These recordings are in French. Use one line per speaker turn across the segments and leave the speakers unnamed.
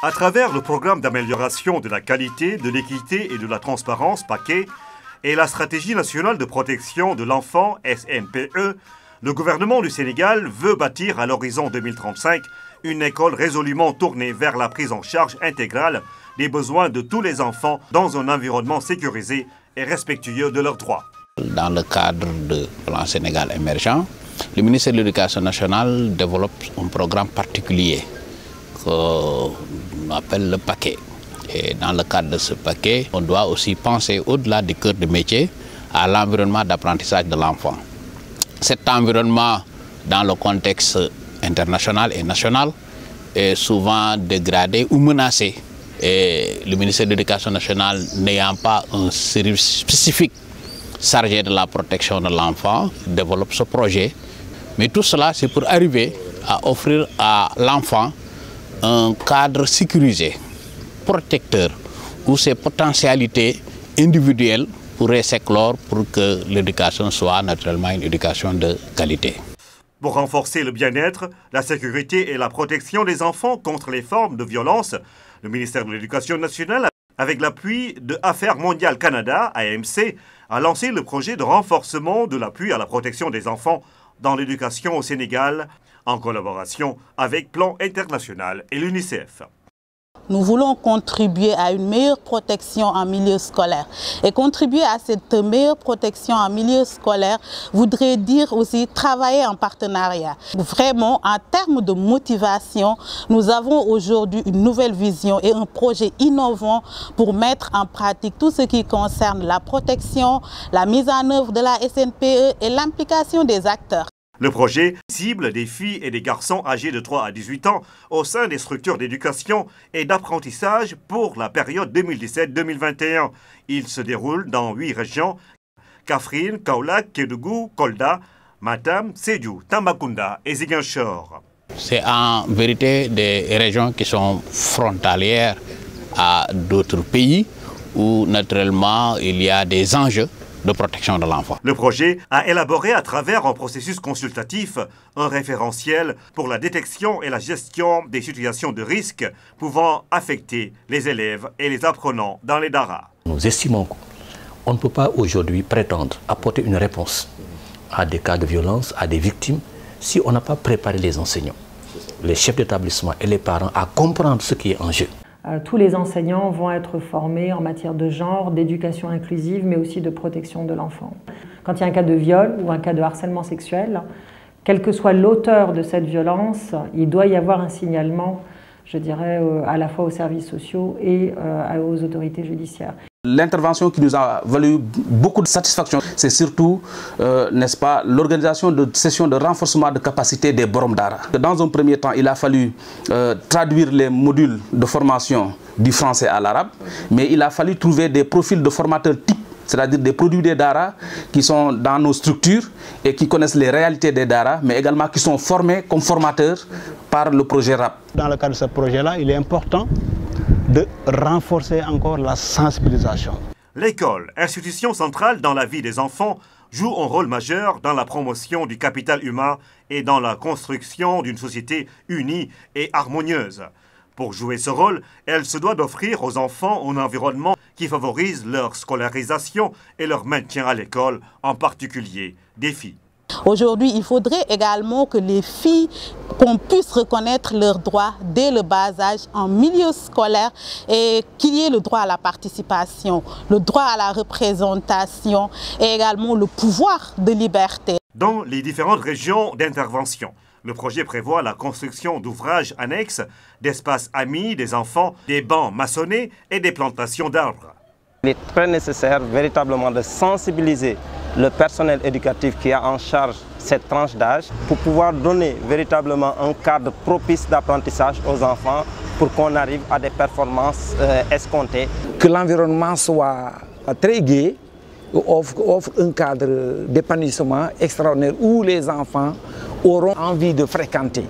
À travers le programme d'amélioration de la qualité, de l'équité et de la transparence PAQUET et la stratégie nationale de protection de l'enfant SNPE, le gouvernement du Sénégal veut bâtir à l'horizon 2035 une école résolument tournée vers la prise en charge intégrale des besoins de tous les enfants dans un environnement sécurisé et respectueux de leurs droits.
Dans le cadre du plan Sénégal émergent, le ministère de l'Éducation nationale développe un programme particulier qu'on appelle le PAQUET. Et dans le cadre de ce PAQUET, on doit aussi penser au-delà du cœur de métier à l'environnement d'apprentissage de l'enfant. Cet environnement, dans le contexte international et national, est souvent dégradé ou menacé. Et le ministère de l'Éducation nationale n'ayant pas un service spécifique chargé de la protection de l'enfant, développe ce projet. Mais tout cela, c'est pour arriver à offrir à l'enfant un cadre sécurisé, protecteur, où ses potentialités individuelles pourraient s'éclore pour que l'éducation soit naturellement une éducation de qualité.
Pour renforcer le bien-être, la sécurité et la protection des enfants contre les formes de violence, le ministère de l'Éducation nationale, avec l'appui de Affaires mondiales Canada, AMC, a lancé le projet de renforcement de l'appui à la protection des enfants dans l'éducation au Sénégal, en collaboration avec Plan International et l'UNICEF.
Nous voulons contribuer à une meilleure protection en milieu scolaire. Et contribuer à cette meilleure protection en milieu scolaire voudrait dire aussi travailler en partenariat. Vraiment, en termes de motivation, nous avons aujourd'hui une nouvelle vision et un projet innovant pour mettre en pratique tout ce qui concerne la protection, la mise en œuvre de la SNPE et l'implication des acteurs.
Le projet cible des filles et des garçons âgés de 3 à 18 ans au sein des structures d'éducation et d'apprentissage pour la période 2017-2021. Il se déroule dans 8 régions: Kaffrine, Kaolack, Kédougou, Kolda, Matam, Sédhiou, Tambacounda et Ziguinchor.
C'est en vérité des régions qui sont frontalières à d'autres pays où naturellement il y a des enjeux de protection de l'enfant.
Le projet a élaboré à travers un processus consultatif un référentiel pour la détection et la gestion des situations de risque pouvant affecter les élèves et les apprenants dans les daras.
Nous estimons qu'on ne peut pas aujourd'hui prétendre apporter une réponse à des cas de violence, à des victimes, si on n'a pas préparé les enseignants, les chefs d'établissement et les parents à comprendre ce qui est en jeu.
Tous les enseignants vont être formés en matière de genre, d'éducation inclusive, mais aussi de protection de l'enfant. Quand il y a un cas de viol ou un cas de harcèlement sexuel, quel que soit l'auteur de cette violence, il doit y avoir un signalement, je dirais, à la fois aux services sociaux et aux autorités judiciaires.
L'intervention qui nous a valu beaucoup de satisfaction, c'est surtout, n'est-ce pas, l'organisation de sessions de renforcement de capacité des Borom Dara. Dans un premier temps, il a fallu traduire les modules de formation du français à l'arabe, mais il a fallu trouver des profils de formateurs types, c'est-à-dire des produits des Dara qui sont dans nos structures et qui connaissent les réalités des Dara, mais également qui sont formés comme formateurs par le projet RAP.
Dans le cadre de ce projet-là, il est important de renforcer encore la sensibilisation.
L'école, institution centrale dans la vie des enfants, joue un rôle majeur dans la promotion du capital humain et dans la construction d'une société unie et harmonieuse. Pour jouer ce rôle, elle se doit d'offrir aux enfants un environnement qui favorise leur scolarisation et leur maintien à l'école, en particulier des filles.
Aujourd'hui, il faudrait également que les filles, qu'on puisse reconnaître leurs droits dès le bas âge en milieu scolaire et qu'il y ait le droit à la participation, le droit à la représentation et également le pouvoir de liberté.
Dans les différentes régions d'intervention, le projet prévoit la construction d'ouvrages annexes, d'espaces amis des enfants, des bancs maçonnés et des plantations d'arbres.
Il est très nécessaire véritablement de sensibiliser le personnel éducatif qui a en charge cette tranche d'âge pour pouvoir donner véritablement un cadre propice d'apprentissage aux enfants pour qu'on arrive à des performances escomptées.
Que l'environnement soit très gai, offre un cadre d'épanouissement extraordinaire où les enfants auront envie de fréquenter.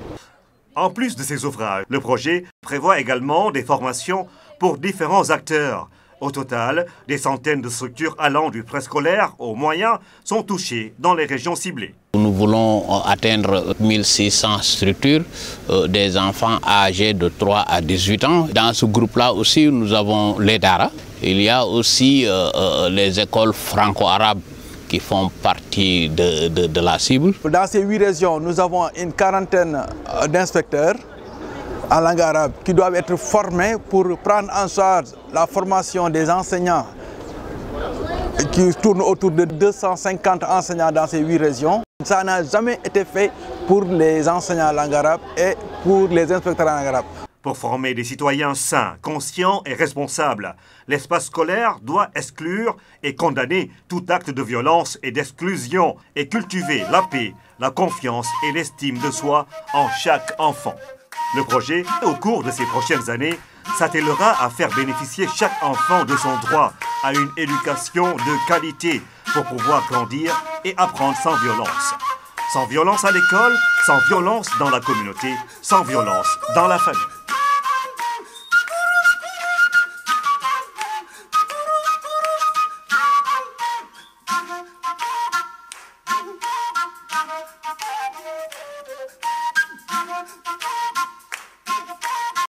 En plus de ces ouvrages, le projet prévoit également des formations pour différents acteurs, Au total, des centaines de structures allant du préscolaire au moyen sont touchées dans les régions ciblées.
Nous voulons atteindre 1600 structures, des enfants âgés de 3 à 18 ans. Dans ce groupe-là aussi, nous avons les Dara. Il y a aussi les écoles franco-arabes qui font partie de la cible.
Dans ces 8 régions, nous avons une quarantaine d'inspecteurs en langue arabe qui doivent être formés pour prendre en charge la formation des enseignants qui tournent autour de 250 enseignants dans ces 8 régions. Ça n'a jamais été fait pour les enseignants en langue arabe et pour les inspecteurs en langue arabe.
Pour former des citoyens sains, conscients et responsables, l'espace scolaire doit exclure et condamner tout acte de violence et d'exclusion et cultiver la paix, la confiance et l'estime de soi en chaque enfant. Le projet, au cours de ces prochaines années, s'attellera à faire bénéficier chaque enfant de son droit à une éducation de qualité pour pouvoir grandir et apprendre sans violence. Sans violence à l'école, sans violence dans la communauté, sans violence dans la famille.